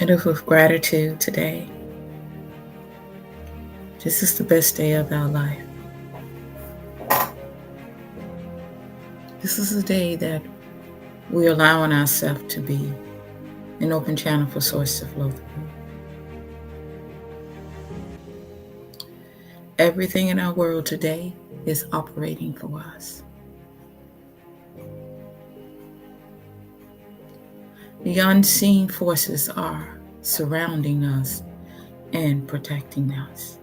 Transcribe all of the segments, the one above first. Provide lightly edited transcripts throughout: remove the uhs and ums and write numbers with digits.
It is with gratitude today. This is the best day of our life. This is the day that we're allowing ourselves to be an open channel for source to flow through. Everything in our world today is operating for us. The unseen forces are surrounding us and protecting us.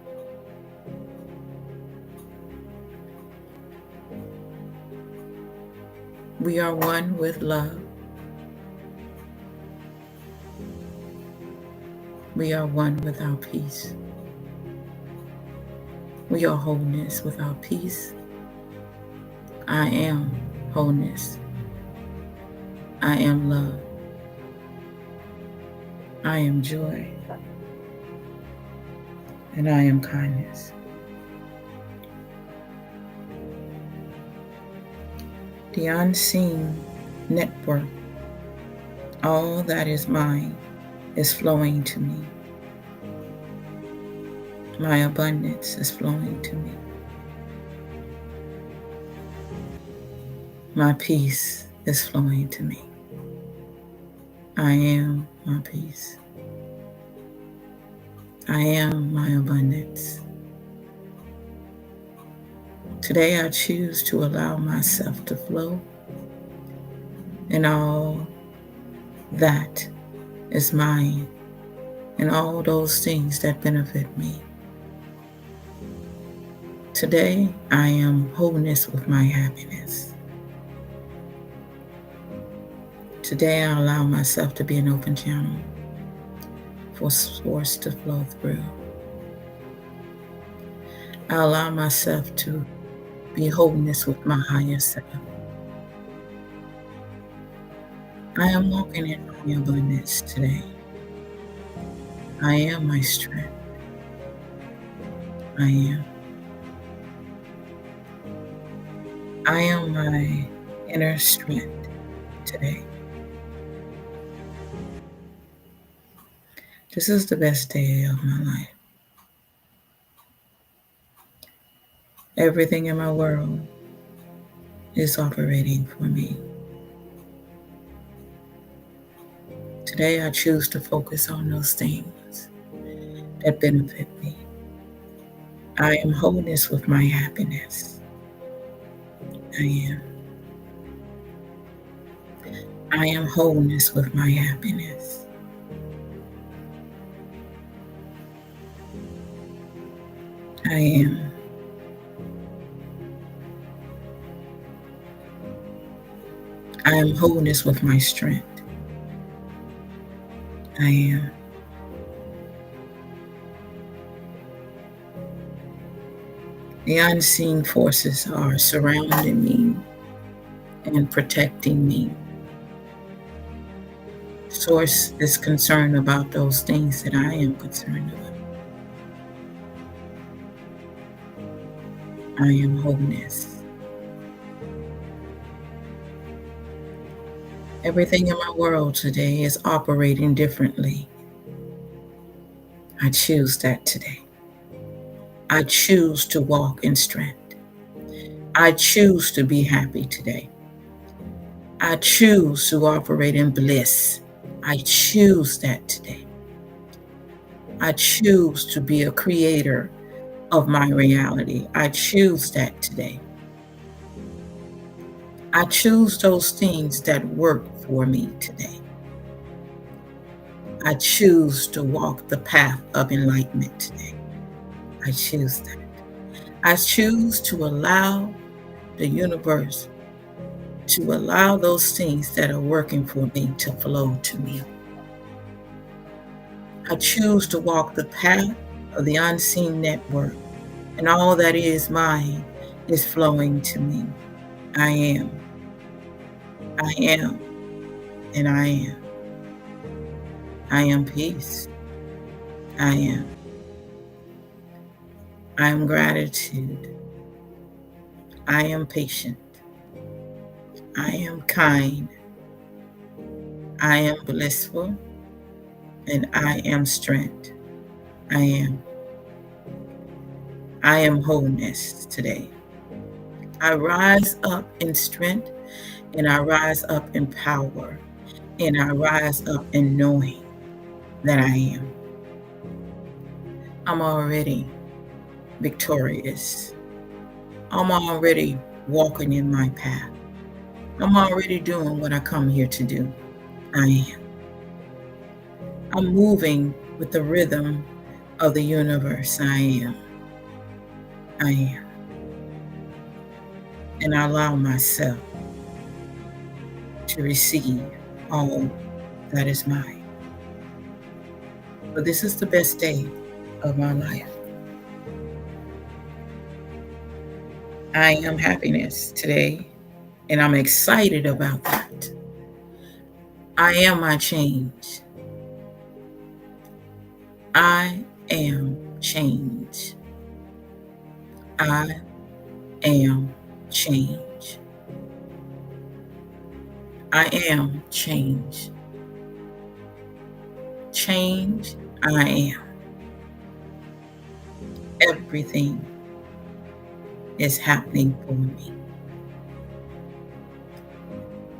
We are one with love. We are one with our peace. We are wholeness with our peace. I am wholeness. I am love. I am joy. And I am kindness. The unseen network, all that is mine, is flowing to me. My abundance is flowing to me. My peace is flowing to me. I am my peace. I am my abundance. Today I choose to allow myself to flow in all that is mine and all those things that benefit me. Today I am wholeness with my happiness. Today I allow myself to be an open channel for source to flow through. I allow myself to be wholeness with my higher self. I am walking in my abundance today. I am my strength. I am. I am my inner strength today. This is the best day of my life. Everything in my world is operating for me. Today I choose to focus on those things that benefit me. I am wholeness with my happiness. I am. I am wholeness with my happiness. I am. I am wholeness with my strength. I am. The unseen forces are surrounding me and protecting me. Source is concerned about those things that I am concerned about. I am wholeness. Everything in my world today is operating differently. I choose that today. I choose to walk in strength. I choose to be happy today. I choose to operate in bliss. I choose that today. I choose to be a creator of my reality. I choose that today. I choose those things that work for me today. I choose to walk the path of enlightenment today. I choose that. I choose to allow the universe to allow those things that are working for me to flow to me. I choose to walk the path of the unseen network, and all that is mine is flowing to me. I am. I am. And I am. I am peace. I am. I am gratitude. I am patient. I am kind. I am blissful. And I am strength. I am. I am wholeness today. I rise up in strength, and I rise up in power, and I rise up in knowing that I am. I'm already victorious. I'm already walking in my path. I'm already doing what I come here to do. I am. I'm moving with the rhythm of the universe. I am. I am. And I allow myself to receive all that is mine. But this is the best day of my life. I am happiness today, and I'm excited about that. I am my change. I am change. I am change. I am change. Change, I am. Everything is happening for me.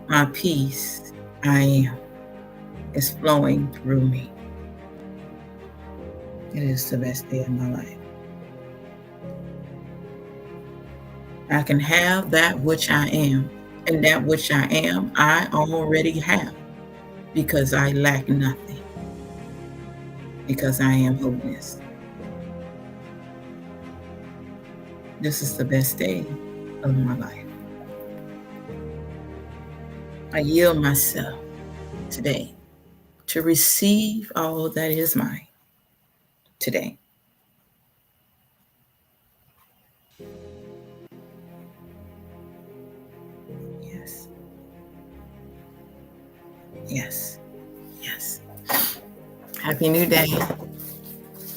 My peace, I am, is flowing through me. It is the best day of my life. I can have that which I am, and that which I am, I already have, because I lack nothing, because I am wholeness. This is the best day of my life. I yield myself today to receive all that is mine today. Yes. Yes. Yes. Happy New Day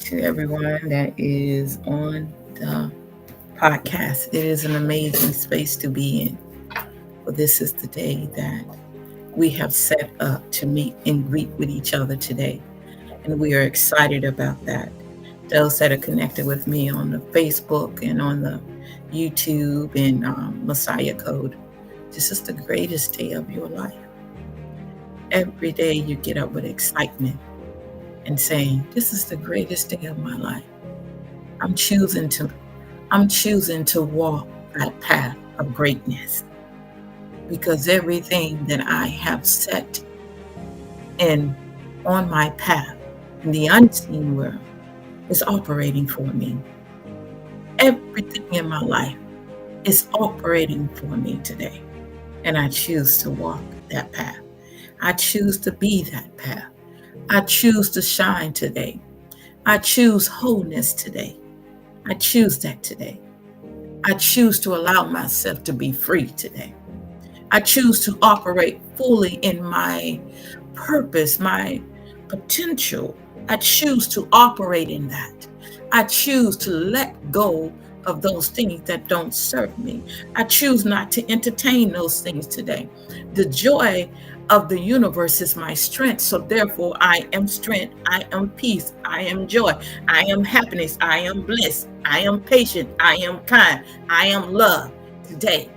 to everyone that is on the podcast. It is an amazing space to be in. For this is the day that we have set up to meet and greet with each other today. And we are excited about that. Those that are connected with me on the Facebook and on the YouTube and Messiah Code, this is the greatest day of your life. Every day you get up with excitement and saying, this is the greatest day of my life. I'm choosing to walk that path of greatness, because everything that I have set in on my path in the unseen world is operating for me. Everything in my life is operating for me today. And I choose to walk that path. I choose to be that path. I choose to shine today. I choose wholeness today. I choose that today. I choose to allow myself to be free today. I choose to operate fully in my purpose, my potential. I choose to operate in that. I choose to let go of those things that don't serve me. I choose not to entertain those things today. The joy of the universe is my strength. So therefore, I am strength. I am peace. I am joy. I am happiness. I am bliss. I am patient. I am kind. I am love today.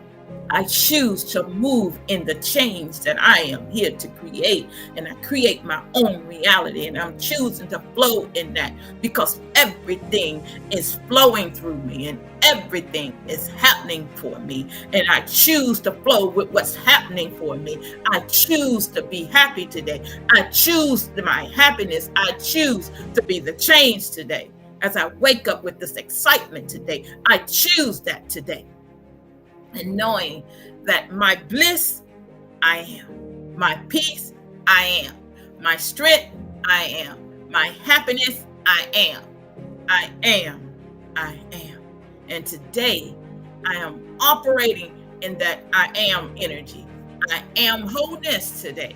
I choose to move in the change that I am here to create, and I create my own reality, and I'm choosing to flow in that because everything is flowing through me and everything is happening for me, and I choose to flow with what's happening for me. I choose to be happy today. I choose my happiness. I choose to be the change today. As I wake up with this excitement today, I choose that today. And knowing that my bliss, I am. My peace, I am. My strength, I am. My happiness, I am. I am. I am. And today, I am operating in that I am energy. I am wholeness today.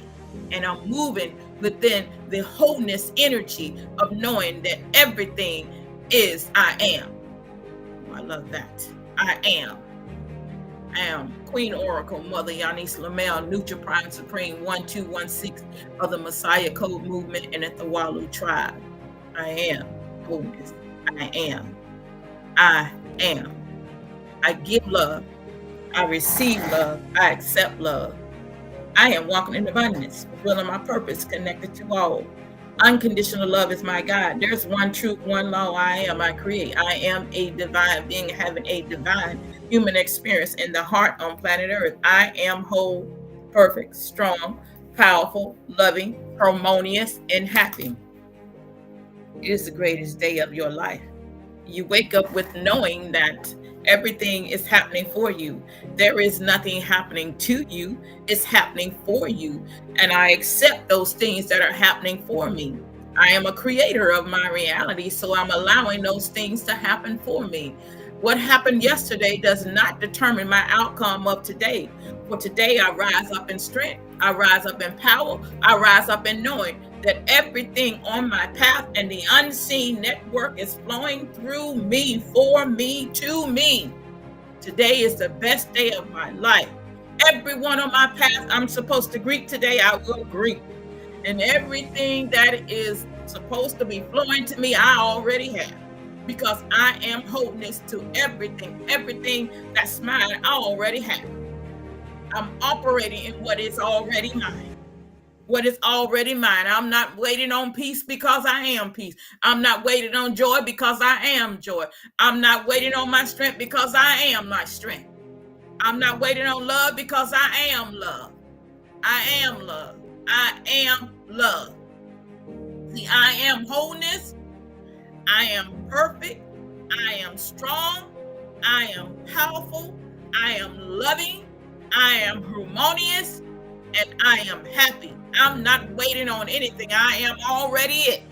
And I'm moving within the wholeness energy of knowing that everything is I am. I love that. I am. I am Queen Oracle, Mother Yanis Lamel, Nutra Prime Supreme 1216 of the Messiah Code Movement and the Thawalu Tribe. I am wholeness. I am. I am. I give love. I receive love. I accept love. I am walking in abundance, fulfilling my purpose, connected to all. Unconditional love is my God. There's one truth, one law. I am. I create. I am a divine being having a divine human experience in the heart on planet Earth. I am whole, perfect, strong, powerful, loving, harmonious, and happy. It is the greatest day of your life. You wake up with knowing that everything is happening for you. There is nothing happening to you. It's happening for you. And I accept those things that are happening for me. I am a creator of my reality, so I'm allowing those things to happen for me. What happened yesterday does not determine my outcome of today. For today, I rise up in strength. I rise up in power. I rise up in knowing that everything on my path and the unseen network is flowing through me, for me, to me. Today is the best day of my life. Everyone on my path I'm supposed to greet today, I will greet. And everything that is supposed to be flowing to me, I already have. Because I am wholeness to everything. Everything that's mine, I already have. I'm operating in what is already mine. What is already mine. I'm not waiting on peace because I am peace. I'm not waiting on joy because I am joy. I'm not waiting on my strength because I am my strength. I'm not waiting on love because I am love. I am love. I am love. See, I am wholeness. I am perfect. I am strong. I am powerful. I am loving. I am harmonious. And I am happy. I'm not waiting on anything. I am already it.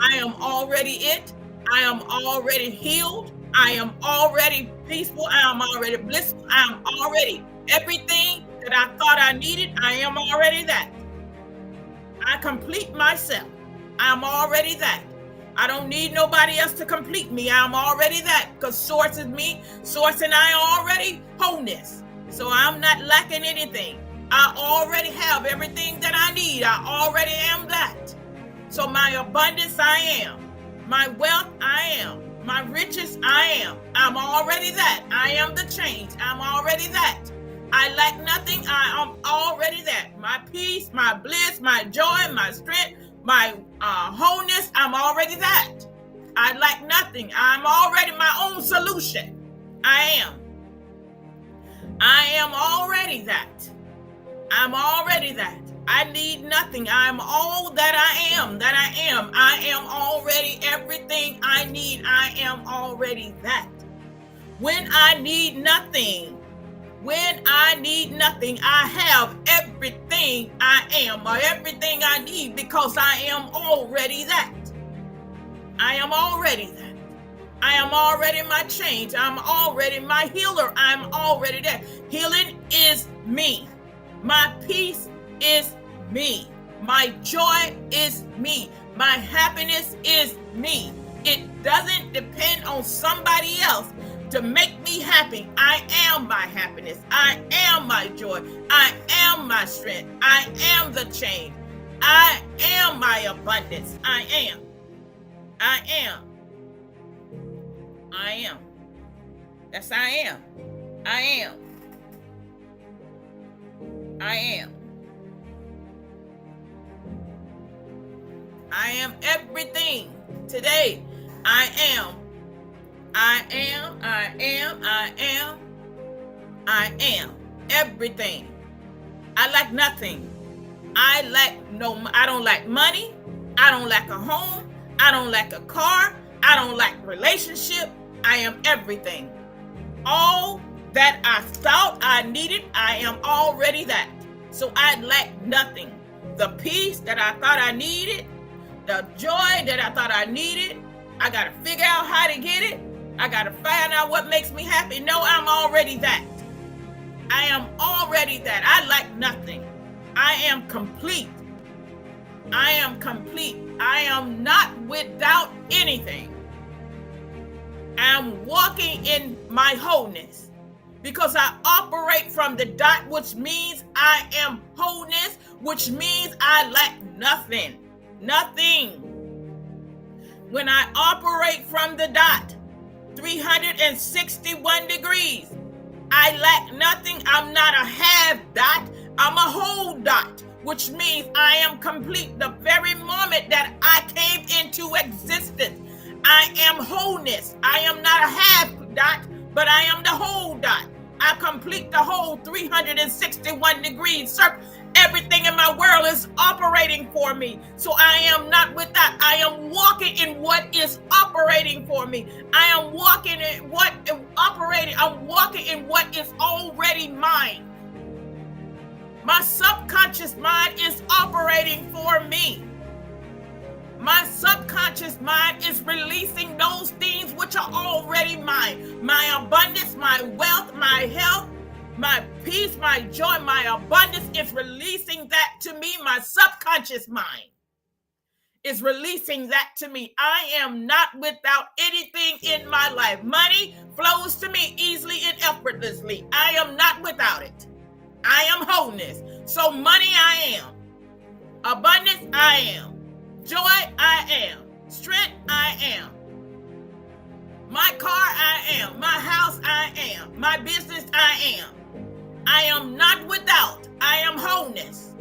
I am already it. I am already healed. I am already peaceful. I am already blissful. I am already everything that I thought I needed. I am already that. I complete myself. I'm already that. I don't need nobody else to complete me. I'm already that, because source is me. Source and I are already wholeness. So I'm not lacking anything. I already have everything that I need. I already am that. So my abundance, I am. My wealth, I am. My riches, I am. I'm already that. I am the change. I'm already that. I lack nothing. I am already that. My peace, my bliss, my joy, my strength, my wholeness, I'm already that. I lack nothing. I'm already my own solution. I am. I am already that. I'm already that. I need nothing. I'm all that I am, that I am. I am already everything I need. I am already that. When I need nothing, when I I need nothing. I have everything I am, or everything I need, because I am already that. I am already that. I am already my change. I'm already my healer. I'm already that. Healing is me. My peace is me. My joy is me. My happiness is me. It doesn't depend on somebody else to make me happy. I am my happiness. I am my joy. I am my strength. I am the change. I am my abundance. I am. I am. I am. Yes, I am. I am. I am. I am everything today. I am. I am. I am. I am. I am everything. I lack nothing. I don't lack money. I don't lack a home. I don't lack a car. I don't lack relationship. I am everything. All that I thought I needed, I am already that. So I lack nothing. The peace that I thought I needed, the joy that I thought I needed, I got to figure out how to get it. I got to find out what makes me happy. No, I'm already that. I am already that. I lack nothing. I am complete. I am complete. I am not without anything. I'm walking in my wholeness because I operate from the dot, which means I am wholeness, which means I lack nothing. Nothing. When I operate from the dot, 361 degrees, I lack nothing. I'm not a half dot. I'm a whole dot, which means I am complete. The very moment that I came into existence, I am wholeness. I am not a half dot, but I am the whole dot. I complete the whole 361 degrees circle. Everything in my world is operating for me. So I am not with that. I am walking in what is operating for me. I am walking in what is operating. I'm walking in what is already mine. My subconscious mind is operating for me. My subconscious mind is releasing those things which are already mine. My abundance, my wealth, my health, my peace, my joy, my abundance is releasing that to me. My subconscious mind is releasing that to me. I am not without anything in my life. Money flows to me easily and effortlessly. I am not without it. I am wholeness. So money I am. Abundance I am. Joy I am. Strength I am. My car I am. My house I am. My business I am. I am not without. I am wholeness.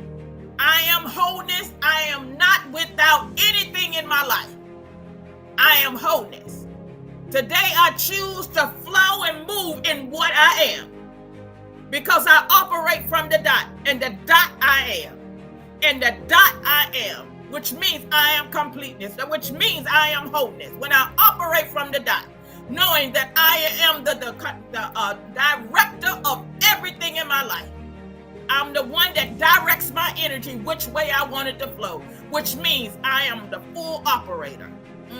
I am wholeness. I am not without anything in my life. I am wholeness. Today I choose to flow and move in what I am, because I operate from the dot, and the dot I am, and the dot I am, which means I am completeness, which means I am wholeness. When I operate from the dot, knowing that I am the director of everything in my life. I'm the one that directs my energy which way I want it to flow, which means I am the full operator.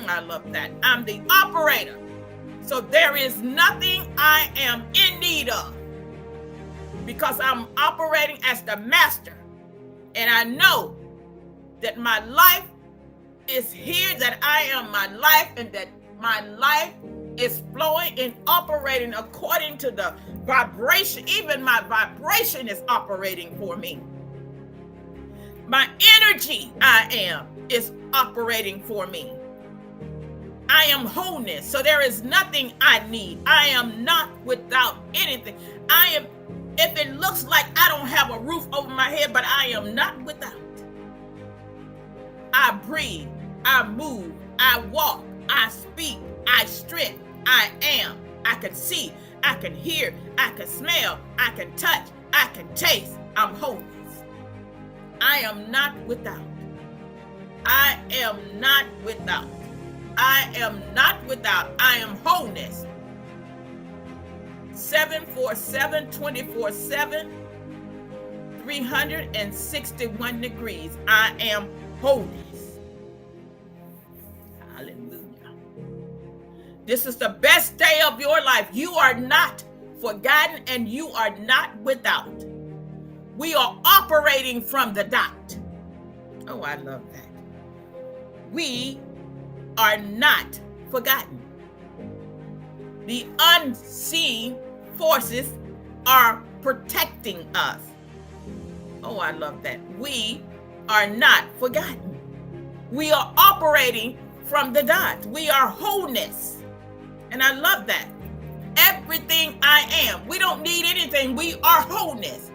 I love that. I'm the operator. So there is nothing I am in need of, because I'm operating as the master. And I know that my life is here, that I am my life, and that my life is flowing and operating according to the vibration. Even my vibration is operating for me. My energy I am is operating for me. I am wholeness. So there is nothing I need. I am not without anything. I am, if it looks like I don't have a roof over my head, but I am not without. I breathe, I move, I walk, I speak, I strength, I am. I can see, I can hear, I can smell, I can touch, I can taste. I'm wholeness. I am not without. I am not without. I am not without. I am wholeness. 747 24/7, 361 degrees. I am wholeness. Hallelujah. This is the best day of your life. You are not forgotten and you are not without. We are operating from the dot. Oh, I love that. We are not forgotten. The unseen forces are protecting us. Oh, I love that. We are not forgotten. We are operating from the dot. We are wholeness. And I love that. Everything I am. We don't need anything. We are wholeness.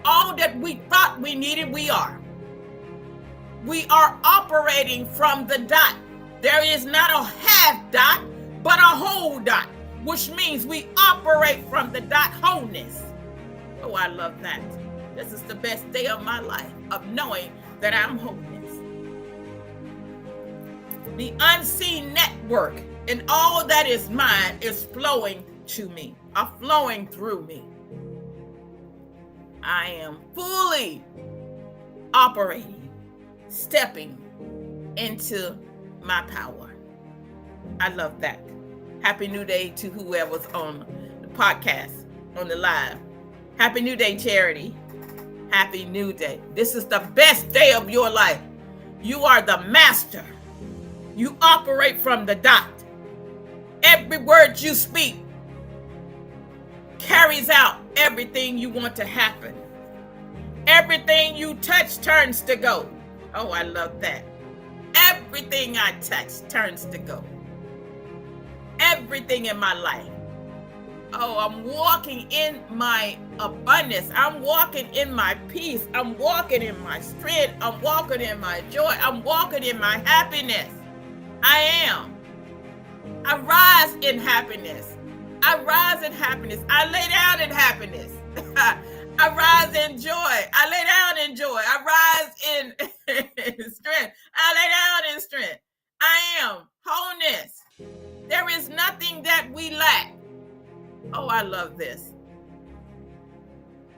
All that we thought we needed, we are. We are operating from the dot. There is not a half dot, but a whole dot, which means we operate from the dot wholeness. Oh, I love that. This is the best day of my life, of knowing that I'm wholeness. The unseen network and all that is mine is flowing to me, are flowing through me. I am fully operating, stepping into my power. I love that. Happy New Day to whoever's on the podcast, on the live. Happy New Day, Charity. Happy New Day. This is the best day of your life. You are the master. You operate from the dot. Every word you speak carries out everything you want to happen. Everything you touch turns to gold. Oh, I love that. Everything I touch turns to gold. Everything in my life. Oh, I'm walking in my abundance. I'm walking in my peace. I'm walking in my strength. I'm walking in my joy. I'm walking in my happiness. I am. I rise in happiness. I rise in happiness. I lay down in happiness. I rise in joy. I lay down in joy. I rise in strength. I lay down in strength. I am wholeness. There is nothing that we lack. Oh, I love this.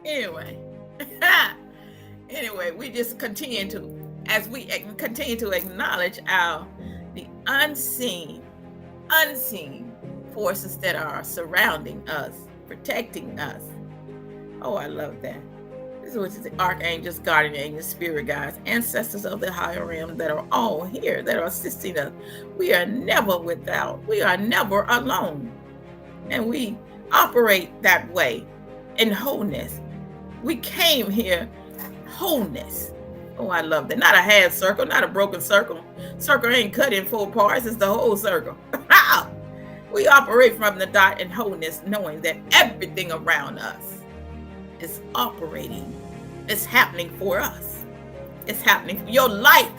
Anyway, we just continue to, as we continue to acknowledge the unseen forces that are surrounding us, protecting us. Oh, I love that. This is what the archangels, guardian angels, spirit guides, ancestors of the higher realm that are all here, that are assisting us. We are never without. We are never alone. And we operate that way in wholeness. We came here wholeness. Oh, I love that. Not a half circle, not a broken circle. Circle ain't cut in 4 parts. It's the whole circle. We operate from the dot in wholeness, knowing that everything around us is operating. It's happening for us. It's happening. Your life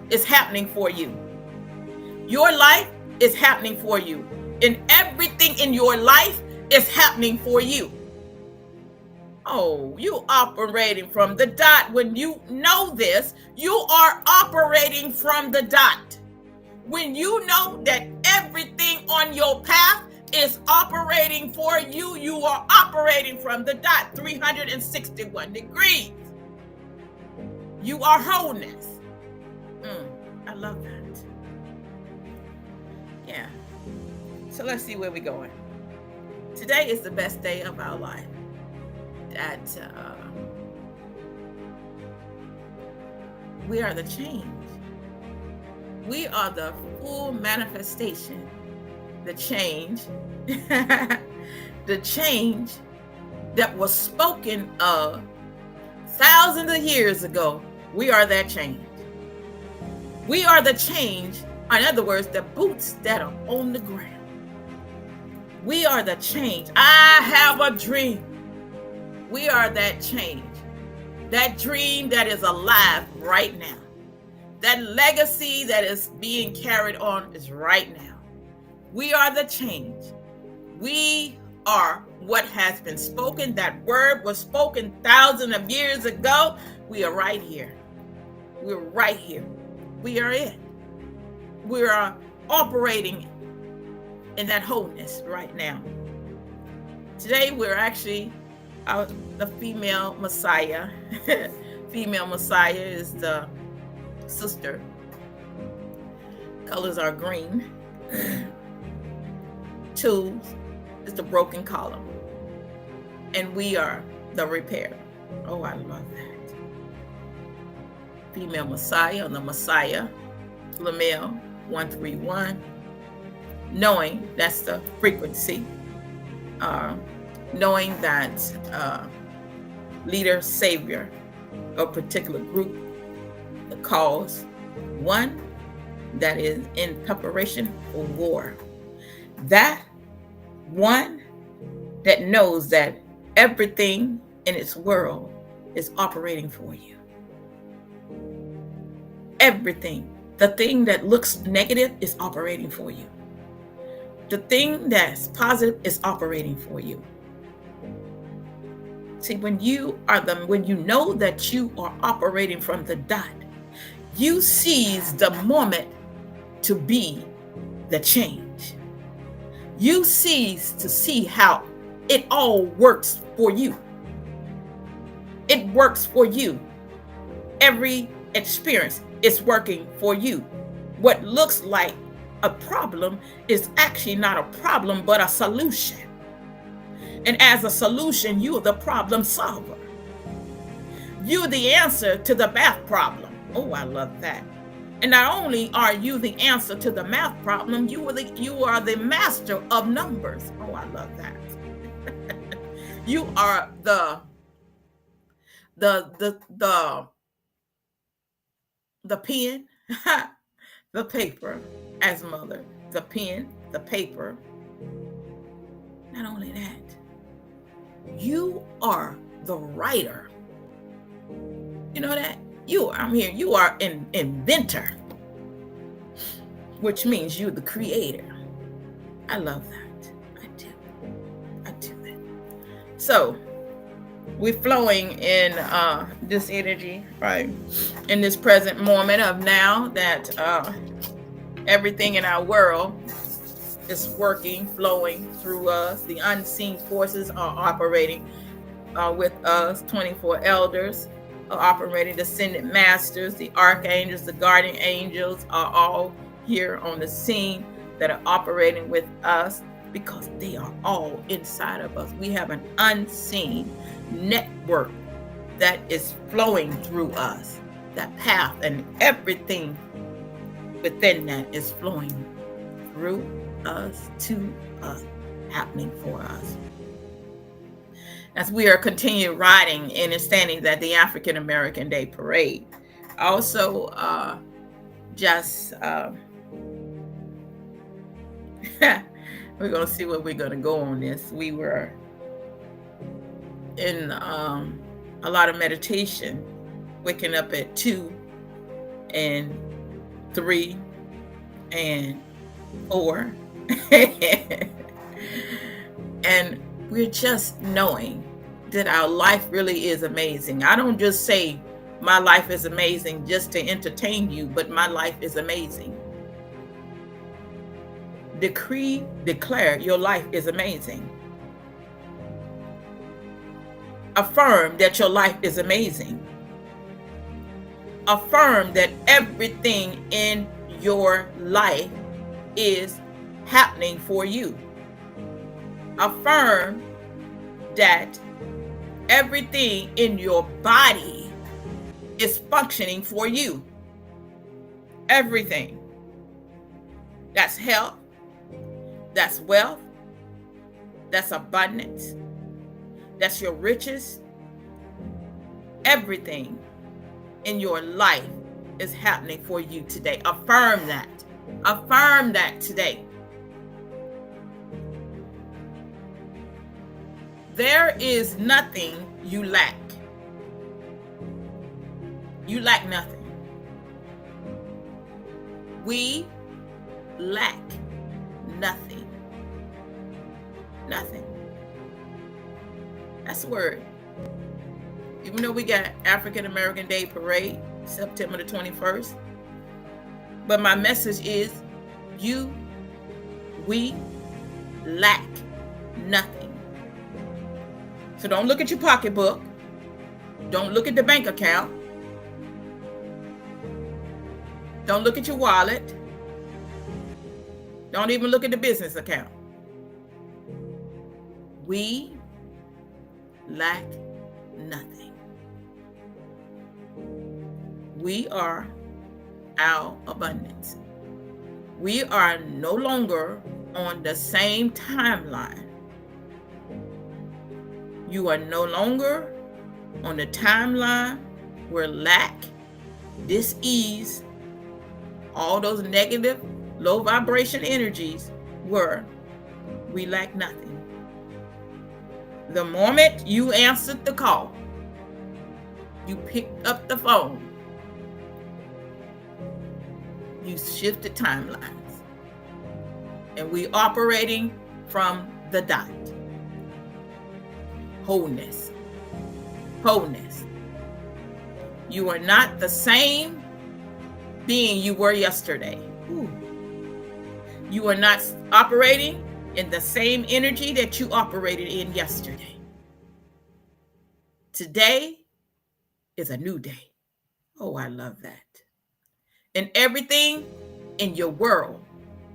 is happening for you. Your life is happening for you. And everything in your life is happening for you. Oh, you operating from the dot. When you know this, you are operating from the dot. When you know that everything on your path is operating for you, you are operating from the dot, 361 degrees. You are wholeness. I love that. Yeah. So let's see where we're going. Today is the best day of our life. That we are the change. We are the full manifestation, the change, the change that was spoken of thousands of years ago. We are that change. We are the change. In other words, the boots that are on the ground. We are the change. I have a dream. We are that change. That dream that is alive right now. That legacy that is being carried on is right now. We are the change. We are what has been spoken. That word was spoken thousands of years ago. We are right here. We're right here. We are it. We are operating in that wholeness right now. Today we're actually the female Messiah. Female Messiah is the sister. Colors are green. Tools is the broken column. And we are the repair. Oh, I love that. Female Messiah on the Messiah. Lamel 131. Knowing that's the frequency. Knowing that leader, savior of a particular group, the cause, one that is in preparation for war. That one that knows that everything in its world is operating for you. Everything. The thing that looks negative is operating for you. The thing that's positive is operating for you. See, when you know that you are operating from the dot, you seize the moment to be the change. You seize to see how it all works for you. It works for you. Every experience is working for you. What looks like a problem is actually not a problem, but a solution. And as a solution, you are the problem solver. You're the answer to the math problem. Oh, I love that. And not only are you the answer to the math problem, you are the master of numbers. Oh, I love that. You are the pen, the paper as mother, the pen, the paper. Not only that, you are the writer. You know that? You are an inventor, which means you're the creator. I love that. I do that. So we're flowing in this energy, right? In this present moment of now that everything in our world is working, flowing through us. The unseen forces are operating with us. 24 elders are operating, the ascended masters, the archangels, the guardian angels are all here on the scene that are operating with us because they are all inside of us. We have an unseen network that is flowing through us. That path and everything within that is flowing through us, to us, happening for us. As we are continuing riding and understanding that the African American Day Parade, also we're going to see where we're going to go on this. We were in a lot of meditation, waking up at 2 and 3 and 4. And we're just knowing that our life really is amazing. I don't just say my life is amazing just to entertain you, but my life is amazing. Decree, declare your life is amazing. Affirm that your life is amazing. Affirm that everything in your life is happening for you. Affirm that everything in your body is functioning for you. Everything. That's health. That's wealth. That's abundance. That's your riches. Everything in your life is happening for you today. Affirm that. Affirm that today. There is nothing you lack. You lack nothing. We lack nothing. Nothing. That's the word. Even though we got African American Day Parade, September the 21st. But my message is, we lack nothing. So don't look at your pocketbook. Don't look at the bank account. Don't look at your wallet. Don't even look at the business account. We lack nothing. We are our abundance. We are no longer on the same timeline. You are no longer on the timeline where lack, dis-ease, all those negative, low vibration energies were. We lack nothing. The moment you answered the call, you picked up the phone, you shifted timelines. And we operating from the dot. Wholeness. Wholeness. You are not the same being you were yesterday. Ooh. You are not operating in the same energy that you operated in yesterday. Today is a new day. Oh, I love that. And everything in your world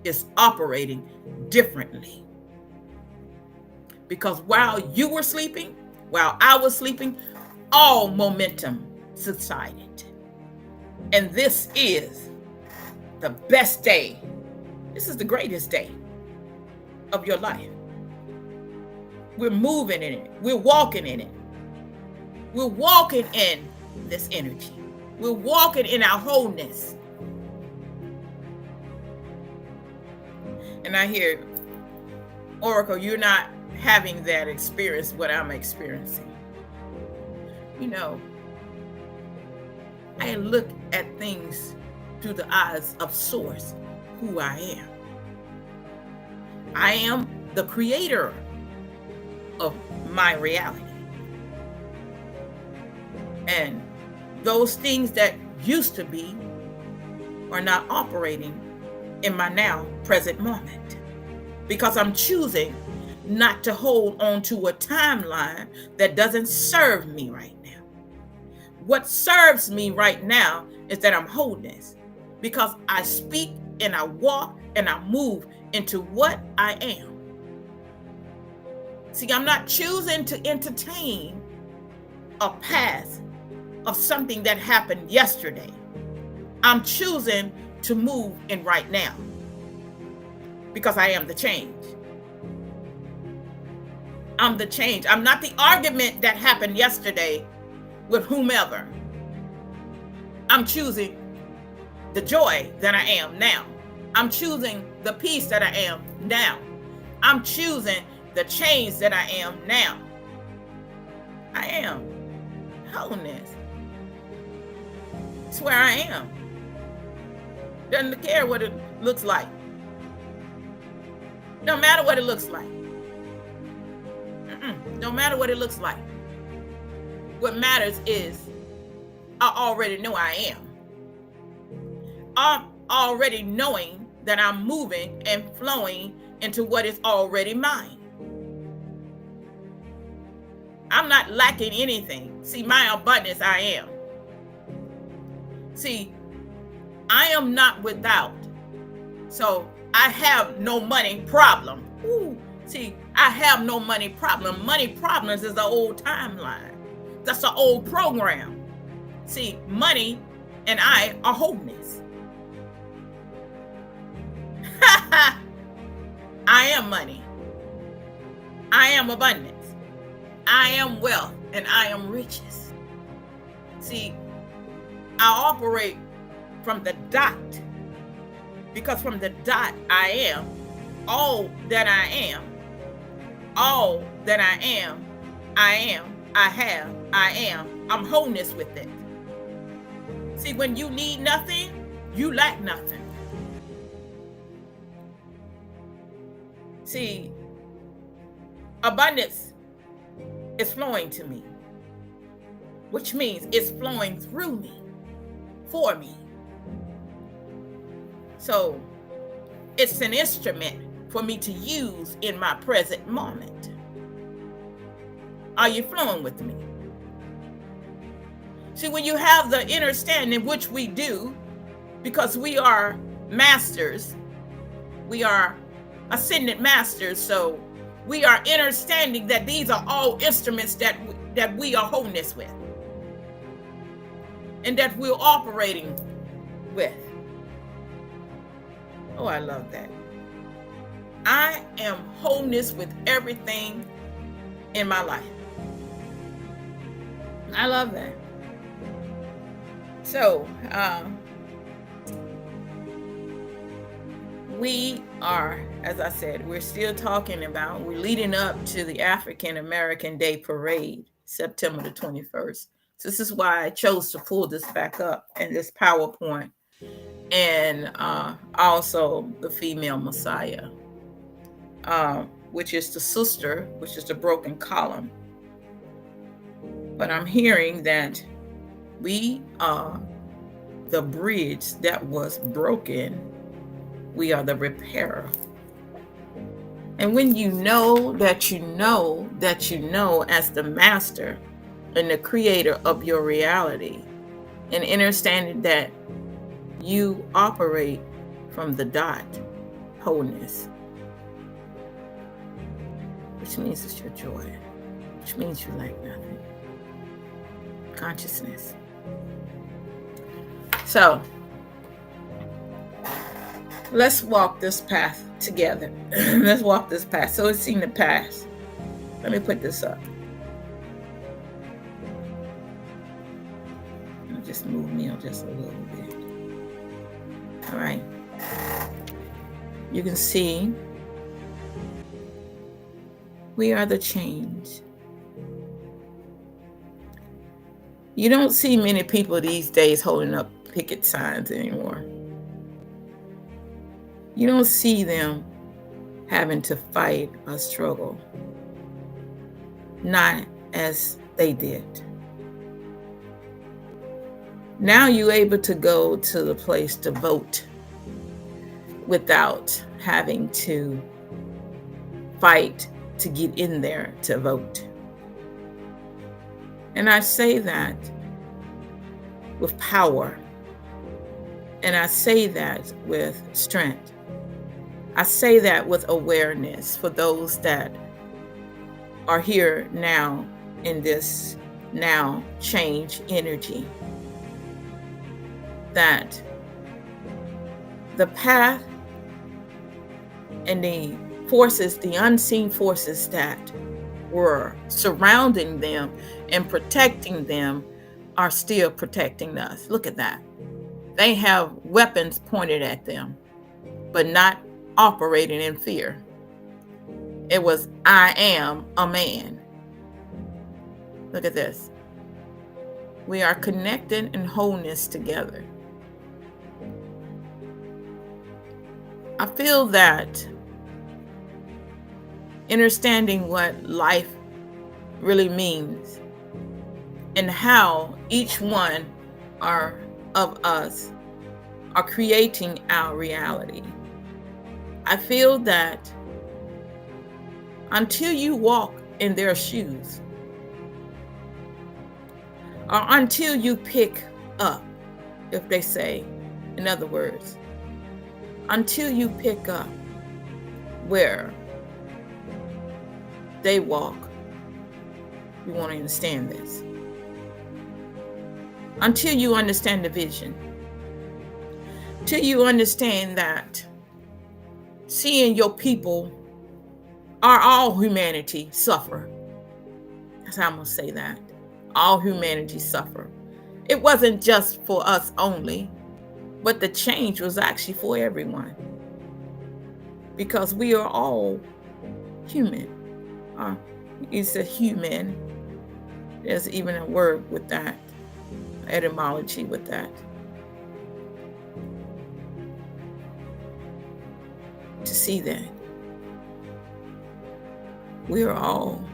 is operating differently. Because while you were sleeping, while I was sleeping, all momentum subsided. And this is the best day. This is the greatest day of your life. We're moving in it. We're walking in it. We're walking in this energy. We're walking in our wholeness. And I hear, Oracle, you're not having that experience, what I'm experiencing. You know, I look at things through the eyes of Source, who I am. I am the creator of my reality. And those things that used to be are not operating in my now present moment, because I'm choosing not to hold on to a timeline that doesn't serve me right now. What serves me right now is that I'm wholeness, because I speak and I walk and I move into what I am. See, I'm not choosing to entertain a past of something that happened yesterday. I'm choosing to move in right now, because I am the change. I'm the change. I'm not the argument that happened yesterday with whomever. I'm choosing the joy that I am now. I'm choosing the peace that I am now. I'm choosing the change that I am now. I am wholeness. It's where I am. Doesn't care what it looks like. No matter what it looks like. No matter what it looks like. What matters is I already know I am. I'm already knowing that I'm moving and flowing into what is already mine. I'm not lacking anything. See, my abundance, I am. See, I am not without. So I have no money problem. Ooh, see, I have no money problem. Money problems is an old timeline. That's an old program. See, money and I are wholeness. I am money. I am abundance. I am wealth and I am riches. See, I operate from the dot, because from the dot I am all that I am. All that I am, I have, I am. I'm wholeness with it. See, when you need nothing, you lack nothing. See, abundance is flowing to me, which means it's flowing through me, for me. So it's an instrument for me to use in my present moment. Are you flowing with me? See, when you have the understanding, which we do, because we are masters, we are ascended masters, so we are understanding that these are all instruments that we are wholeness with, and that we're operating with. Oh, I love that. I am wholeness with everything in my life. I love that. So, we are, as I said, we're still talking about, we're leading up to the African American Day Parade, September the 21st. So this is why I chose to pull this back up and this PowerPoint, and also the female Messiah, which is the sister, which is the broken column. But I'm hearing that we are the bridge that was broken. We are the repairer. And when you know that you know that you know as the master and the creator of your reality, and understanding that you operate from the dot, wholeness, which means it's your joy, which means you lack nothing. Consciousness. So, let's walk this path together. Let's walk this path. So it's in the past. Let me put this up. I'll just move me on just a little bit. All right. You can see we are the change. You don't see many people these days holding up picket signs anymore. You don't see them having to fight a struggle, not as they did. Now you're able to go to the place to vote without having to fight to get in there to vote. And I say that with power, and I say that with strength. I say that with awareness for those that are here now in this now change energy. That the path and the forces, the unseen forces that were surrounding them and protecting them are still protecting us. Look at that. They have weapons pointed at them, but not operating in fear. It was, I am a man. Look at this. We are connected in wholeness together. I feel that understanding what life really means and how each one of us are creating our reality. I feel that until you walk in their shoes, or until you pick up, if they say, in other words, until you pick up where they walk, you want to understand this. Until you understand the vision, till you understand that seeing your people are all humanity suffer. That's how I'm going to say that. All humanity suffer. It wasn't just for us only, but the change was actually for everyone. Because we are all human. It's a human. There's even a word with that, etymology with that. To see that we are all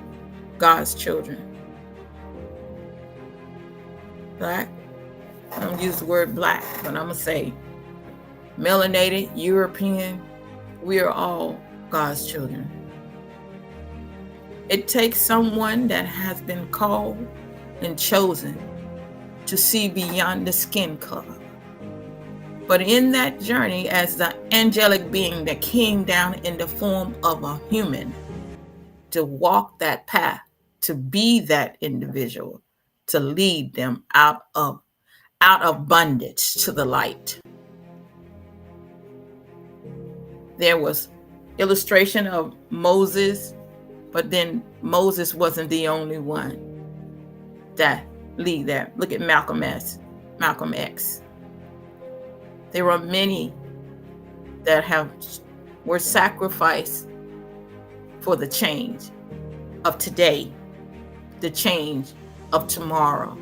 God's children. Black, I don't use the word black, but I'm going to say melanated, European, we are all God's children. It takes someone that has been called and chosen to see beyond the skin color. But in that journey, as the angelic being that came down in the form of a human, to walk that path, to be that individual, to lead them out of bondage to the light. There was illustration of Moses, but then Moses wasn't the only one that lead that. Look at Malcolm X. There are many that were sacrificed for the change of today, the change of tomorrow.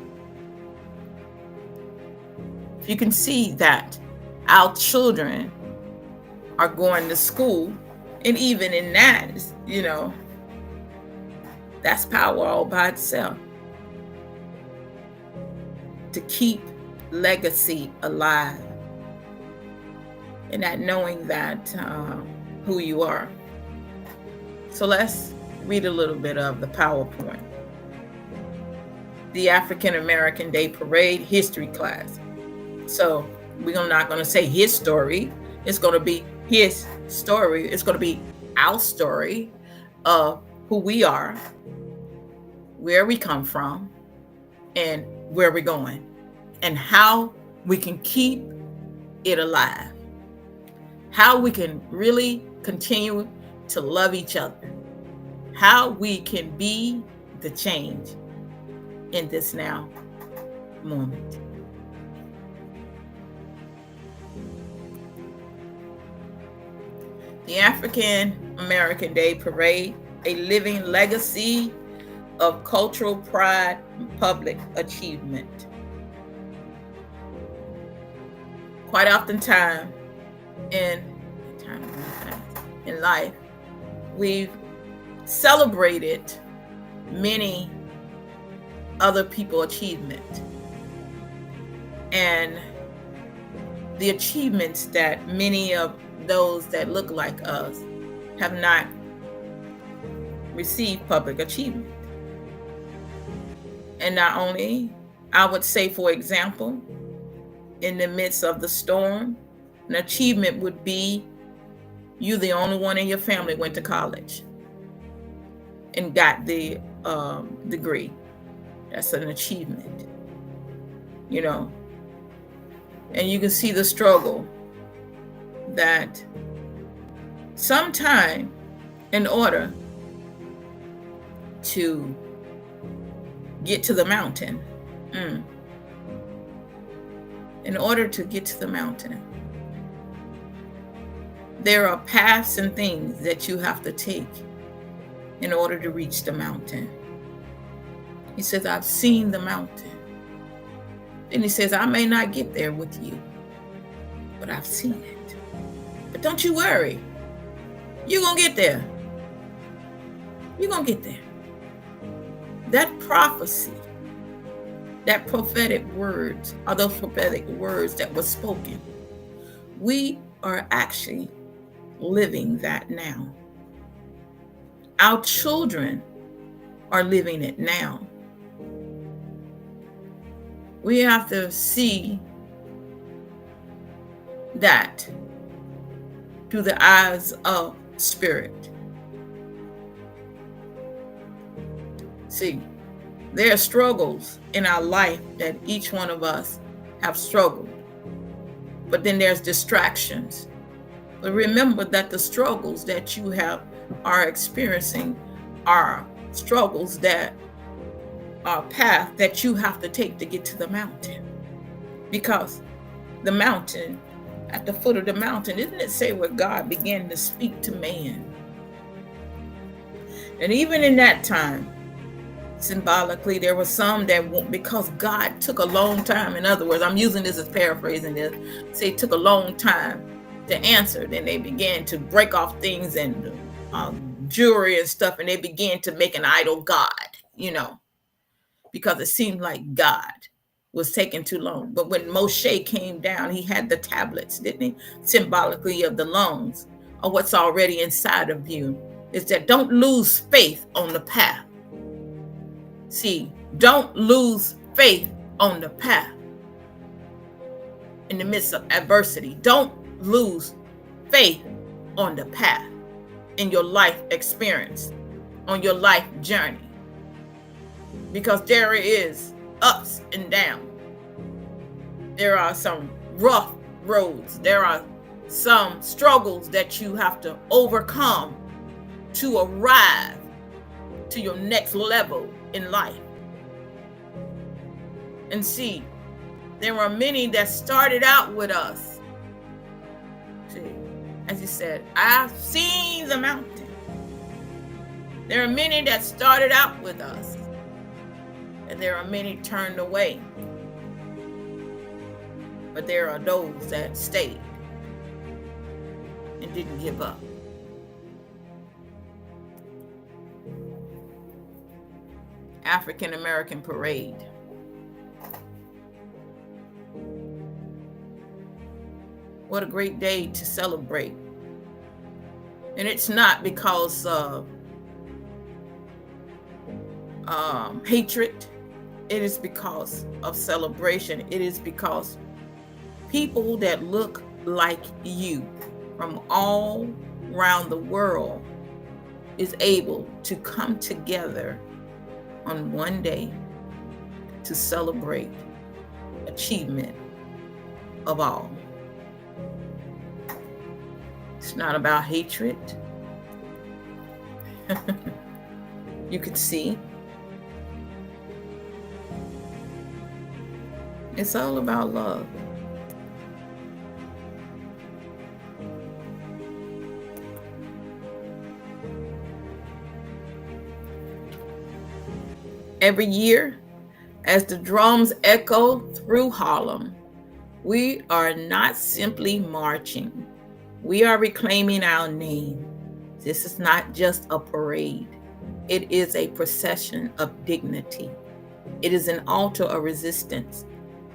You can see that our children are going to school, and even in that, that's power all by itself. To keep legacy alive, and that knowing that who you are. So let's read a little bit of the PowerPoint. The African American Day Parade history class. So we're not going to say his story. It's going to be his story. It's going to be our story of who we are, where we come from, and where we're going, and how we can keep it alive. How we can really continue to love each other. How we can be the change in this now moment. The African American Day Parade, a living legacy of cultural pride and public achievement. Quite oftentimes in life, we've celebrated many other people's achievement and the achievements that many of those that look like us have not received public achievement. And not only, I would say, for example, in the midst of the storm, an achievement would be you the only one in your family went to college and got the degree. That's an achievement, And you can see the struggle that sometime in order to get to the mountain, there are paths and things that you have to take in order to reach the mountain. He says, I've seen the mountain. Then he says, I may not get there with you, but I've seen it. But don't you worry. You're going to get there. You're going to get there. That prophecy, that prophetic words, are those prophetic words that were spoken. We are actually living that now. Our children are living it now. We have to see that through the eyes of spirit. See, there are struggles in our life that each one of us have struggled. But then there's distractions. But remember that the struggles that you are experiencing are struggles that are a path that you have to take to get to the mountain. Because the mountain, at the foot of the mountain, isn't it say where God began to speak to man? And even in that time, symbolically, there were some that won't, because God took a long time. In other words, I'm using this as paraphrasing this. Say it took a long time to answer. Then they began to break off things and jewelry and stuff, and they began to make an idol god, because it seemed like God was taking too long. But when Moshe came down, he had the tablets, didn't he? Symbolically of the lungs, of what's already inside of you. is that don't lose faith on the path. See, don't lose faith on the path in the midst of adversity. Don't lose faith on the path in your life experience, on your life journey. Because there is ups and downs. There are some rough roads. There are some struggles that you have to overcome to arrive to your next level in life. And see, there are many that started out with us. See, as you said, I've seen the mountain. There are many that started out with us, and there are many turned away. But there are those that stayed and didn't give up. African American Parade. What a great day to celebrate. And it's not because of hatred. It is because of celebration. It is because people that look like you from all around the world is able to come together on one day to celebrate achievement of all. It's not about hatred. You can see. It's all about love. Every year, as the drums echo through Harlem, we are not simply marching. We are reclaiming our name. This is not just a parade. It is a procession of dignity. It is an altar of resistance.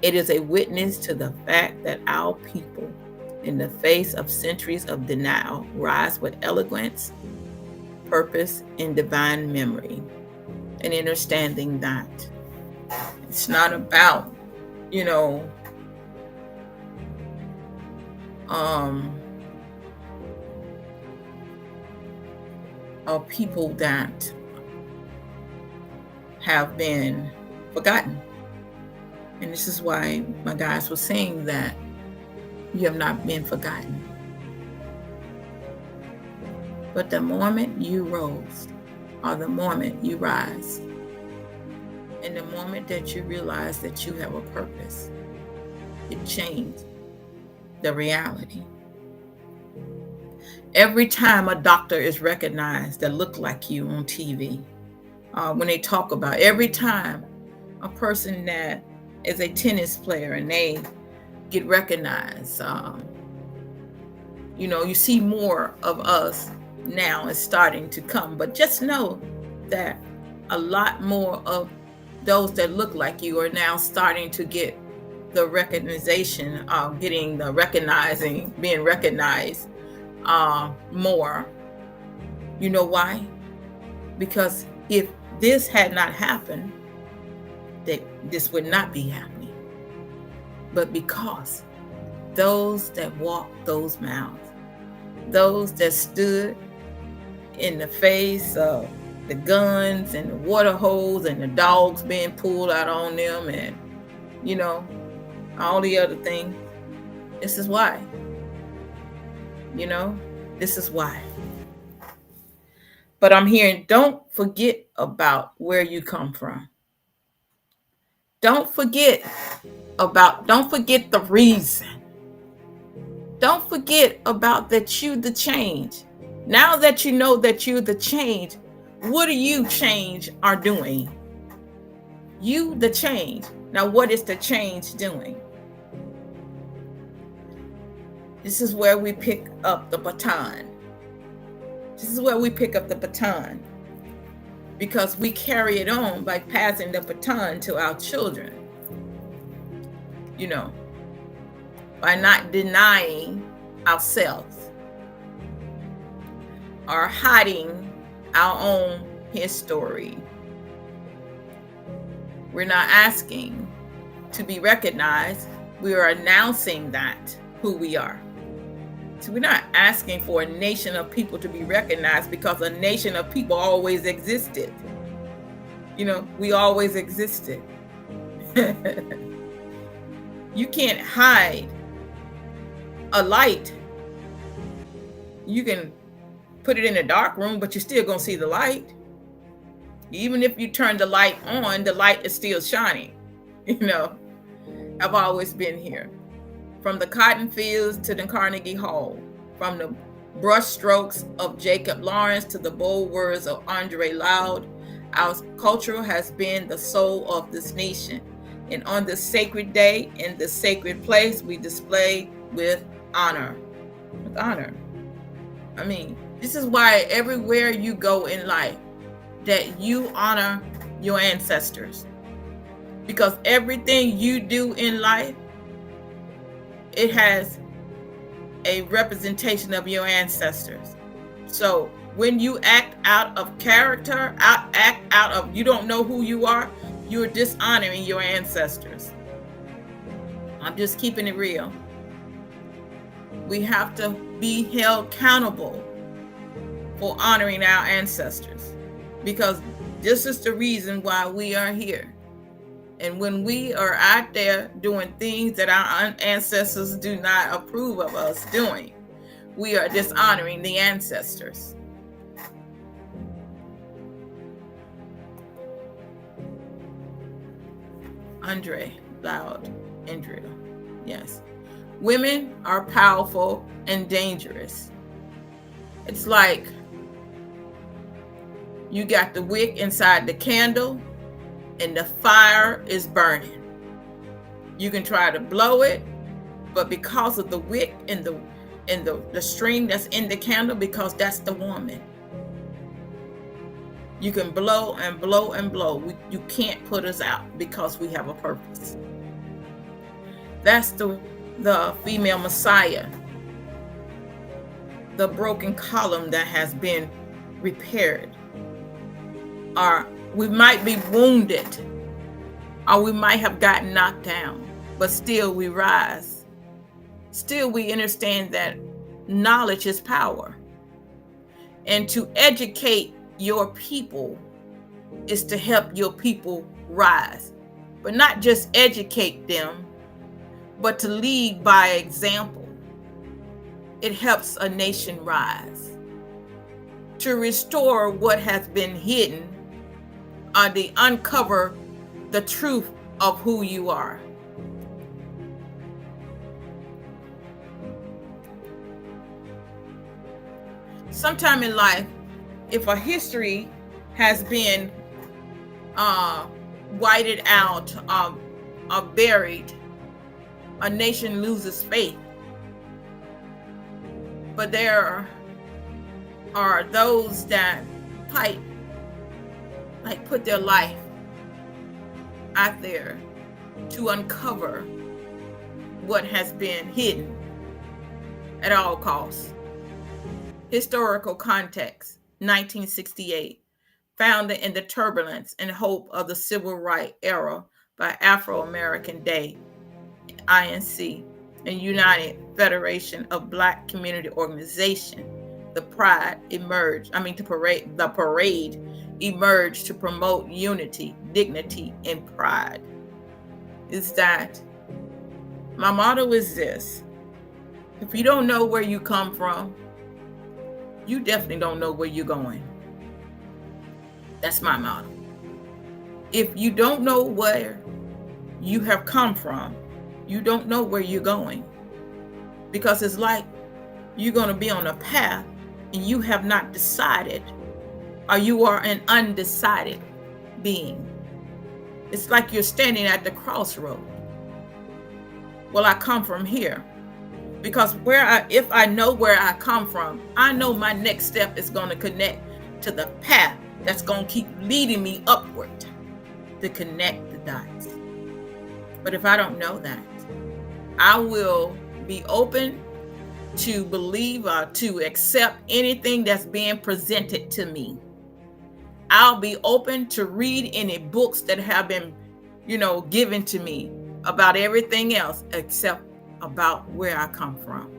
It is a witness to the fact that our people, in the face of centuries of denial, rise with eloquence, purpose, and divine memory. And understanding that it's not about, of people that have been forgotten. And this is why my guys were saying that you have not been forgotten. But the moment you rose, or the moment you rise, and the moment that you realize that you have a purpose, it changed the reality. Every time a doctor is recognized that look like you on TV, when they talk about, every time a person that is a tennis player and they get recognized, you see more of us now is starting to come. But just know that a lot more of those that look like you are now starting to get the recognition, being recognized more. You know why? Because if this had not happened, this would not be happening. But because those that walked those miles, those that stood in the face of the guns and the water hose and the dogs being pulled out on them and, all the other things. This is why. This is why. But I'm hearing, don't forget about where you come from. Don't forget the reason. Don't forget about that you the change. Now that you know that you're the change, what do you change are doing? You the change. Now what is the change doing? This is where we pick up the baton. This is where we pick up the baton. Because we carry it on by passing the baton to our children. By not denying ourselves. are hiding our own history. We're not asking to be recognized. We are announcing that who we are. So we're not asking for a nation of people to be recognized, because a nation of people always existed. We always existed. You can't hide a light. You can put it in a dark room, but you're still going to see the light. Even if you turn the light on, the light is still shining. I've always been here. From the cotton fields to the Carnegie Hall, from the brushstrokes of Jacob Lawrence to the bold words of Andre Lorde, our culture has been the soul of this nation. And on this sacred day, in this sacred place, we display with honor. With honor. This is why everywhere you go in life, that you honor your ancestors. Because everything you do in life, it has a representation of your ancestors. So when you act out of character, act out of, you don't know who you are, you're dishonoring your ancestors. I'm just keeping it real. We have to be held accountable for honoring our ancestors, because this is the reason why we are here. And when we are out there doing things that our ancestors do not approve of us doing, we are dishonoring the ancestors. Andre Lorde, Andrea. Yes. Women are powerful and dangerous. It's like you got the wick inside the candle and the fire is burning. You can try to blow it, but because of the wick and the string that's in the candle, because that's the woman, you can blow and blow and blow. You can't put us out because we have a purpose. That's the female Messiah, the broken column that has been repaired. Or we might be wounded, or we might have gotten knocked down, but still we rise. Still we understand that knowledge is power. And to educate your people is to help your people rise. But not just educate them, but to lead by example. It helps a nation rise. To restore what has been hidden, or to uncover the truth of who you are. Sometime in life, if a history has been whited out or buried, a nation loses faith. But there are those that put their life out there to uncover what has been hidden at all costs. Historical context, 1968, founded in the turbulence and hope of the civil rights era by Afro-American Day, INC, and United Federation of Black Community Organization. The parade emerged to promote unity, dignity, and pride. Is that my motto is this: if you don't know where you come from, you definitely don't know where you're going. That's my motto. If you don't know where you have come from, you don't know where you're going. Because it's like you're going to be on a path and you have not decided, or you are an undecided being. It's like you're standing at the crossroad. Well, I come from here. Because if I know where I come from, I know my next step is going to connect to the path that's going to keep leading me upward to connect the dots. But if I don't know that, I will be open to believe or to accept anything that's being presented to me. I'll be open to read any books that have been, given to me about everything else except about where I come from.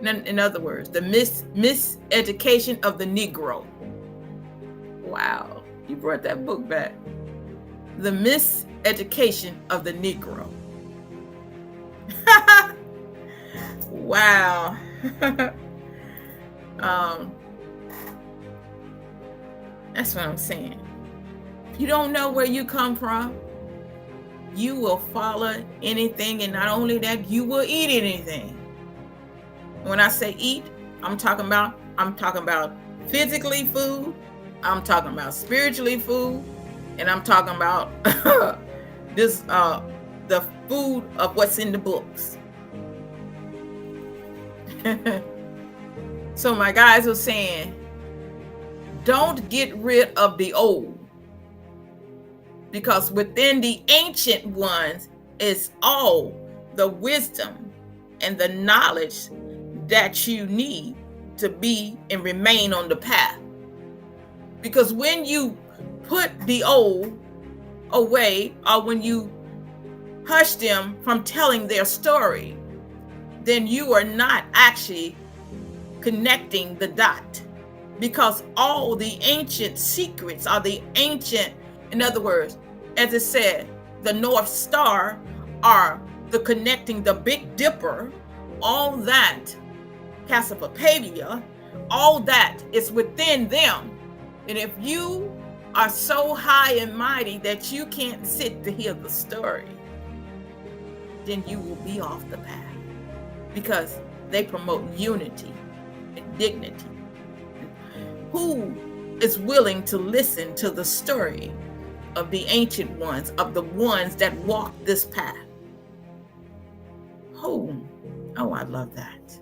In other words, the miseducation of the Negro. Wow, you brought that book back. The miseducation of the Negro. Wow. That's what I'm saying. If you don't know where you come from, you will follow anything, and not only that, you will eat anything. When I say eat, I'm talking about physically food, I'm talking about spiritually food, and I'm talking about the food of what's in the books. So my guys were saying, don't get rid of the old, because within the ancient ones is all the wisdom and the knowledge that you need to be and remain on the path. Because when you put the old away, or when you hush them from telling their story, then you are not actually connecting the dot. Because all the ancient secrets are the ancient, in other words, as it said, the North Star are the connecting, the Big Dipper, all that, Cassiopeia, all that is within them. And if you are so high and mighty that you can't sit to hear the story, then you will be off the path, because they promote unity and dignity. Who is willing to listen to the story of the ancient ones, of the ones that walked this path? Oh, I love that.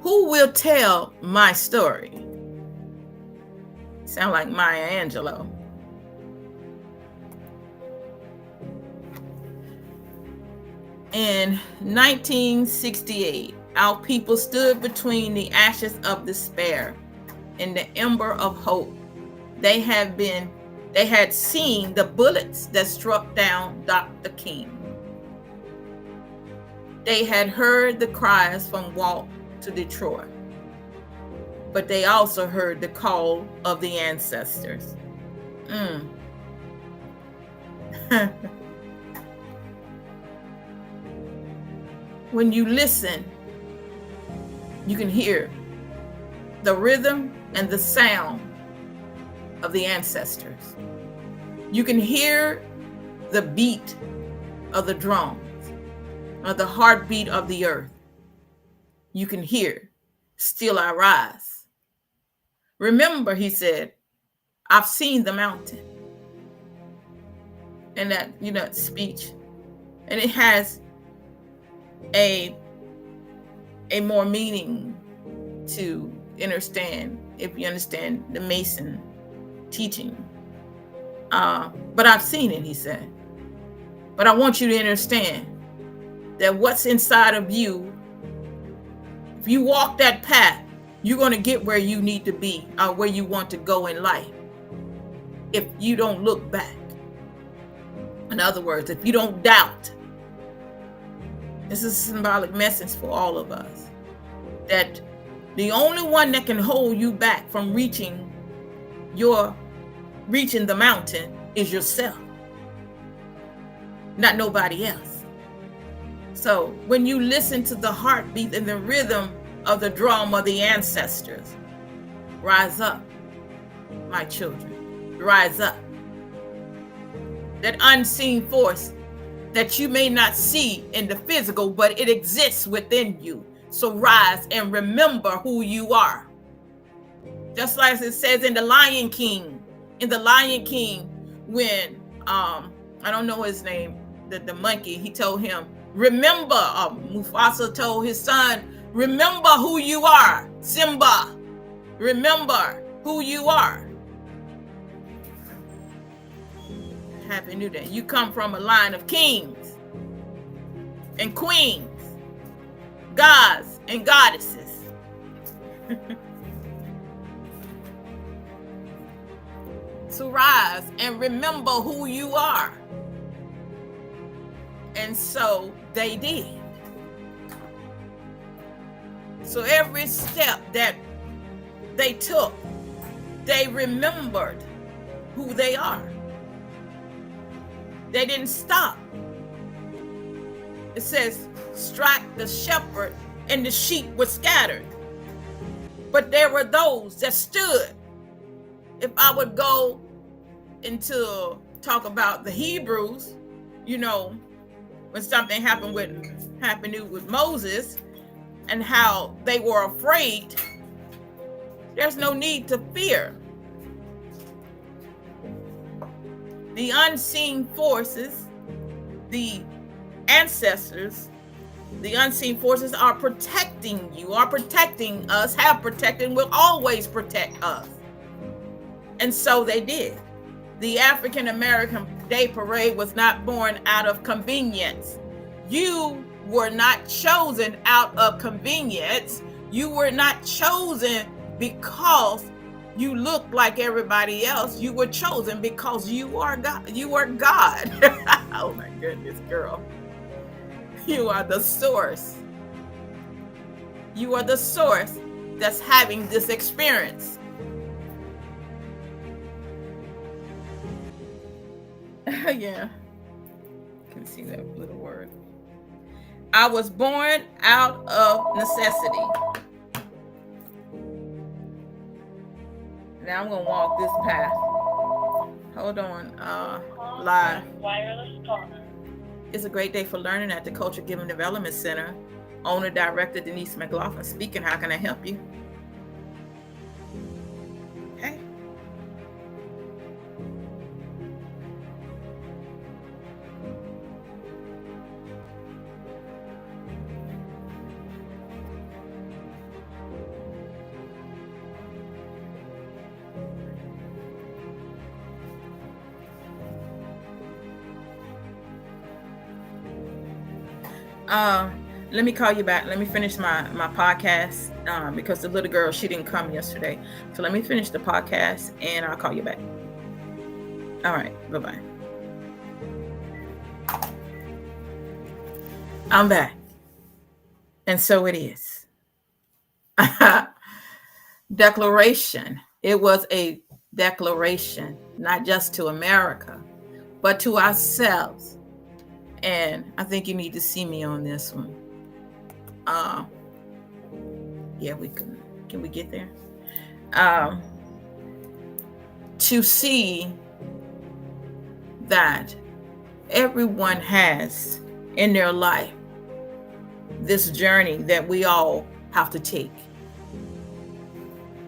Who will tell my story? Sound like Maya Angelou. In 1968, our people stood between the ashes of despair and the ember of hope. They had seen the bullets that struck down Dr. King. They had heard the cries from Walt to Detroit, but they also heard the call of the ancestors. When you listen, you can hear the rhythm and the sound of the ancestors. You can hear the beat of the drums, or the heartbeat of the earth. You can hear, still I rise. Remember, he said, I've seen the mountain. And that, speech. And it has a more meaning to understand, if you understand the Mason teaching. But I've seen it, he said. But I want you to understand that what's inside of you, if you walk that path, you're going to get where you need to be, or where you want to go in life, if you don't look back. In other words, if you don't doubt. This is a symbolic message for all of us, that the only one that can hold you back from reaching the mountain is yourself, not nobody else. So when you listen to the heartbeat and the rhythm of the drum of the ancestors, rise up, my children, rise up. That unseen force that you may not see in the physical, but it exists within you. So rise and remember who you are. Just like it says in The Lion King, when, I don't know his name, the monkey, he told him, remember, Mufasa told his son, remember who you are, Simba, remember who you are. Happy New Day. You come from a line of kings. and queens, gods and goddesses. To rise and remember who you are. And so they did. So every step that they took, they remembered who they are. They didn't stop. It says, strike the shepherd and the sheep were scattered. But there were those that stood. If I would go into talk about the Hebrews, you know, when something happened with Moses and how they were afraid, there's no need to fear. The unseen forces, the ancestors, the unseen forces are protecting you, are protecting us, have protected, and will always protect us. And so they did. The African American Day Parade was not born out of convenience. You were not chosen out of convenience. You were not chosen because you look like everybody else. You were chosen because you are God. You are God. Oh my goodness, girl. You are the source. You are the source that's having this experience. Yeah. You can see that little word. I was born out of necessity. Now I'm gonna walk this path. Hold on, live. Wireless caller. It's a great day for learning at the Culture Giving Development Center. Owner Director Denise McLaughlin speaking. How can I help you? Okay. Let me call you back. Let me finish my podcast because the little girl, she didn't come yesterday. So let me finish the podcast and I'll call you back. All right. Bye-bye. I'm back. And so it is. Declaration. It was a declaration, not just to America, but to ourselves. And I think you need to see me on this one. Yeah, we can we get there? To see that everyone has in their life this journey that we all have to take.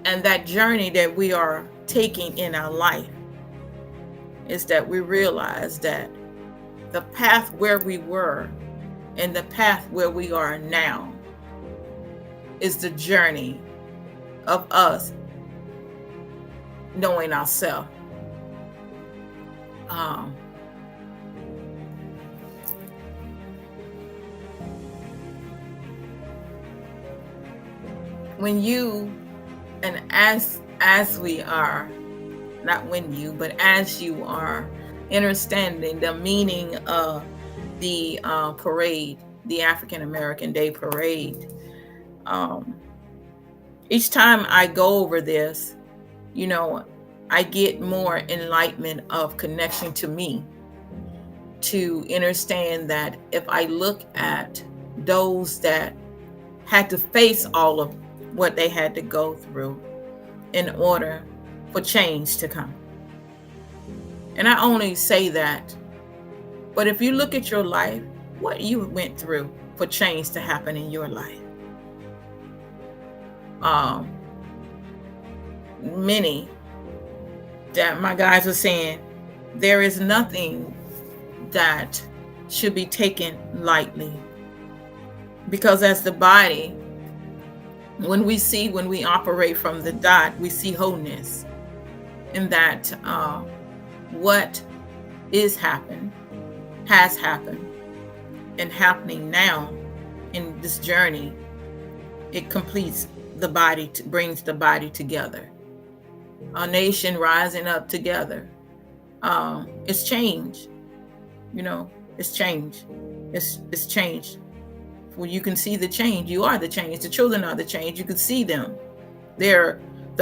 And that journey that we are taking in our life is that we realize that the path where we were and the path where we are now is the journey of us knowing ourselves. When you, and as we are, not when you, but as you are understanding the meaning of the parade, the African American Day Parade, each time I go over this, you know, I get more enlightenment of connection to me, to understand that if I look at those that had to face all of what they had to go through in order for change to come. And I only say that, but if you look at your life, what you went through for change to happen in your life. Many that my guys are saying, there is nothing that should be taken lightly. Because as the body, when we operate from the dot, we see wholeness. In that what has happened, and happening now in this journey, it completes the body, brings the body together. A nation rising up together. It's change. It's change. It's change. Well, you can see the change. You are the change. The children are the change. You can see them. The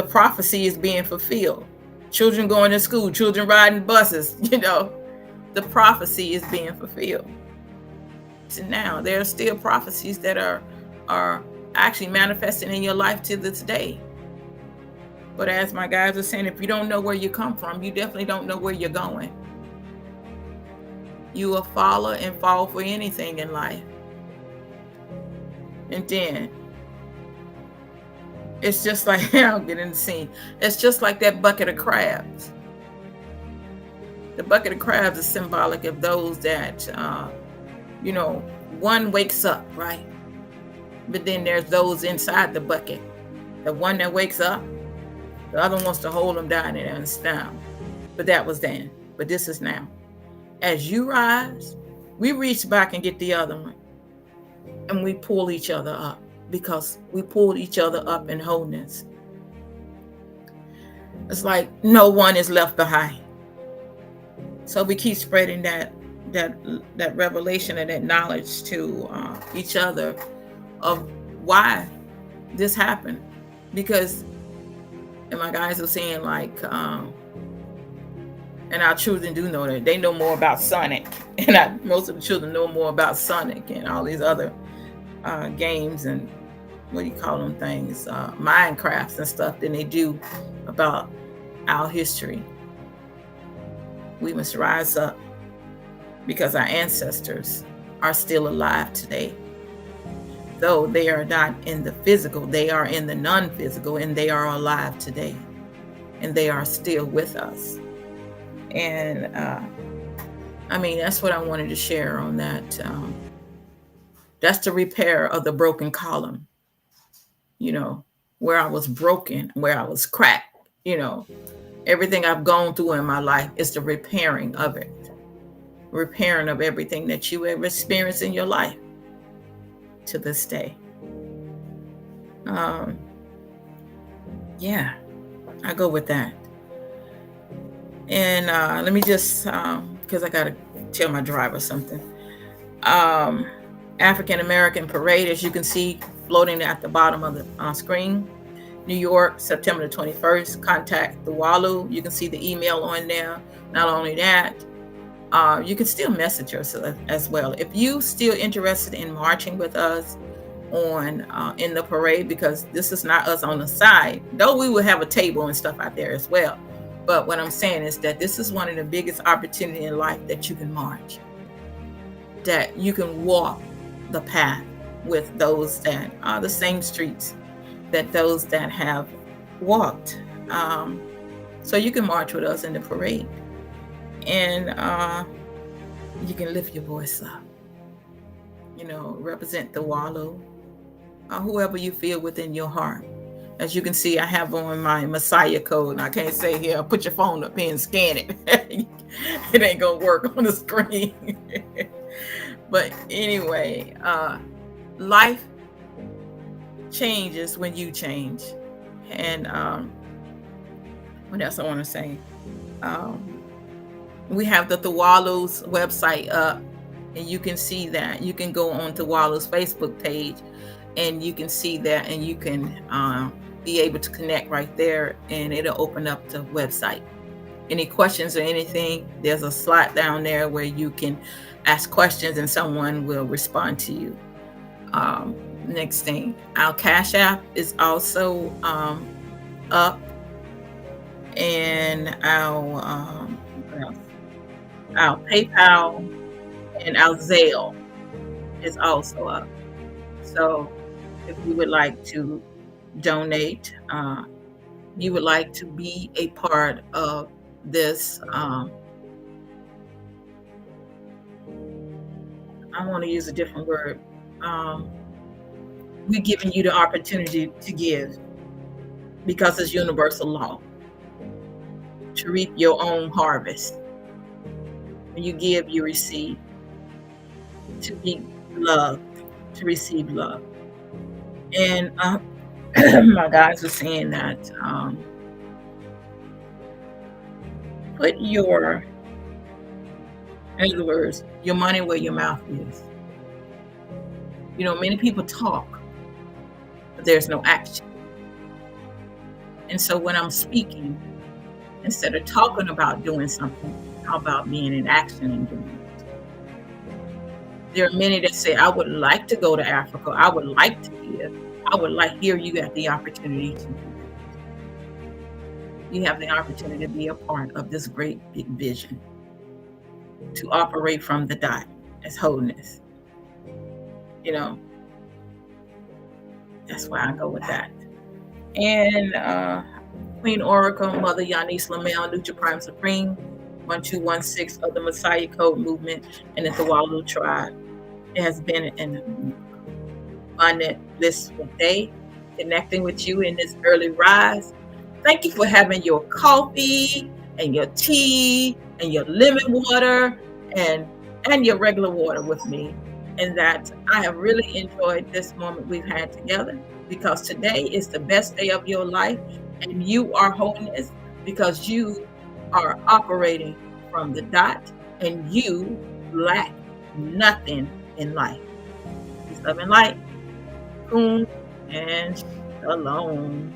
prophecy is being fulfilled. Children going to school, children riding buses, the prophecy is being fulfilled. So now there are still prophecies that are actually manifesting in your life to this day. But as my guys are saying, if you don't know where you come from, you definitely don't know where you're going. You will follow and fall for anything in life. And then it's just like, I'll get in the scene. It's just like that bucket of crabs. The bucket of crabs is symbolic of those that, one wakes up, right? But then there's those inside the bucket. The one that wakes up, the other wants to hold them down and down. But that was then. But this is now. As you rise, we reach back and get the other one. And we pull each other up, because we pulled each other up in wholeness. It's like no one is left behind. So we keep spreading that revelation and that knowledge to each other of why this happened. Because, and my guys are saying like, and our children do know that. They know more about Sonic. And most of the children know more about Sonic and all these other games and what do you call them things, Minecrafts and stuff, than they do about our history. We must rise up because our ancestors are still alive today. Though they are not in the physical, they are in the non-physical, and they are alive today. And they are still with us. And that's what I wanted to share on that. That's the repair of the broken column, where I was broken, where I was cracked, everything I've gone through in my life is the repairing of it. Repairing of everything that you ever experienced in your life to this day. I go with that. And let me just, because I got to tell my driver something. African American Parade, as you can see floating at the bottom of the screen. New York, September the 21st. Contact the Wallu. You can see the email on there. Not only that, you can still message us as well. If you still interested in marching with us on in the parade, because this is not us on the side, though we will have a table and stuff out there as well. But what I'm saying is that this is one of the biggest opportunities in life that you can march, that you can walk the path with those that are the same streets that those that have walked. So you can march with us in the parade, and you can lift your voice up, represent the Wallu, whoever you feel within your heart. As you can see, I have on my Messiah code, and I can't say here, put your phone up here and scan it. It ain't gonna work on the screen. But anyway, life changes when you change. And what else I want to say? We have the Wallu's website up, and you can see that. You can go on to Wallu's Facebook page, and you can see that, and you can be able to connect right there, and it'll open up the website. Any questions or anything, there's a slot down there where you can ask questions and someone will respond to you. Next thing, our Cash App is also up, and our PayPal and our Zelle is also up. So if you would like to donate, you would like to be a part of this, I want to use a different word. We're giving you the opportunity to give, because it's universal law to reap your own harvest. When you give, you receive. to be loved, to receive love. And my guys were saying that put your, in other words, your money where your mouth is. Many people talk, but there's no action. And so when I'm speaking, instead of talking about doing something, how about being in action and doing it? There are many that say, I would like to go to Africa. I would like to give. I would like here you have the opportunity to do that. You have the opportunity to be a part of this great big vision, to operate from the dot as wholeness. That's why I go with that. And Queen Oracle, Mother Yanis Lamel, Lucha Prime Supreme, 1216 of the Messiah Code Movement and the Tawalu Tribe. It has been an abundant, blissful day connecting with you in this early rise. Thank you for having your coffee and your tea and your lemon water and your regular water with me. And that I have really enjoyed this moment we've had together, because today is the best day of your life and you are wholeness because you are operating from the dot and you lack nothing in life. Peace, love, and light. Coon and shalom.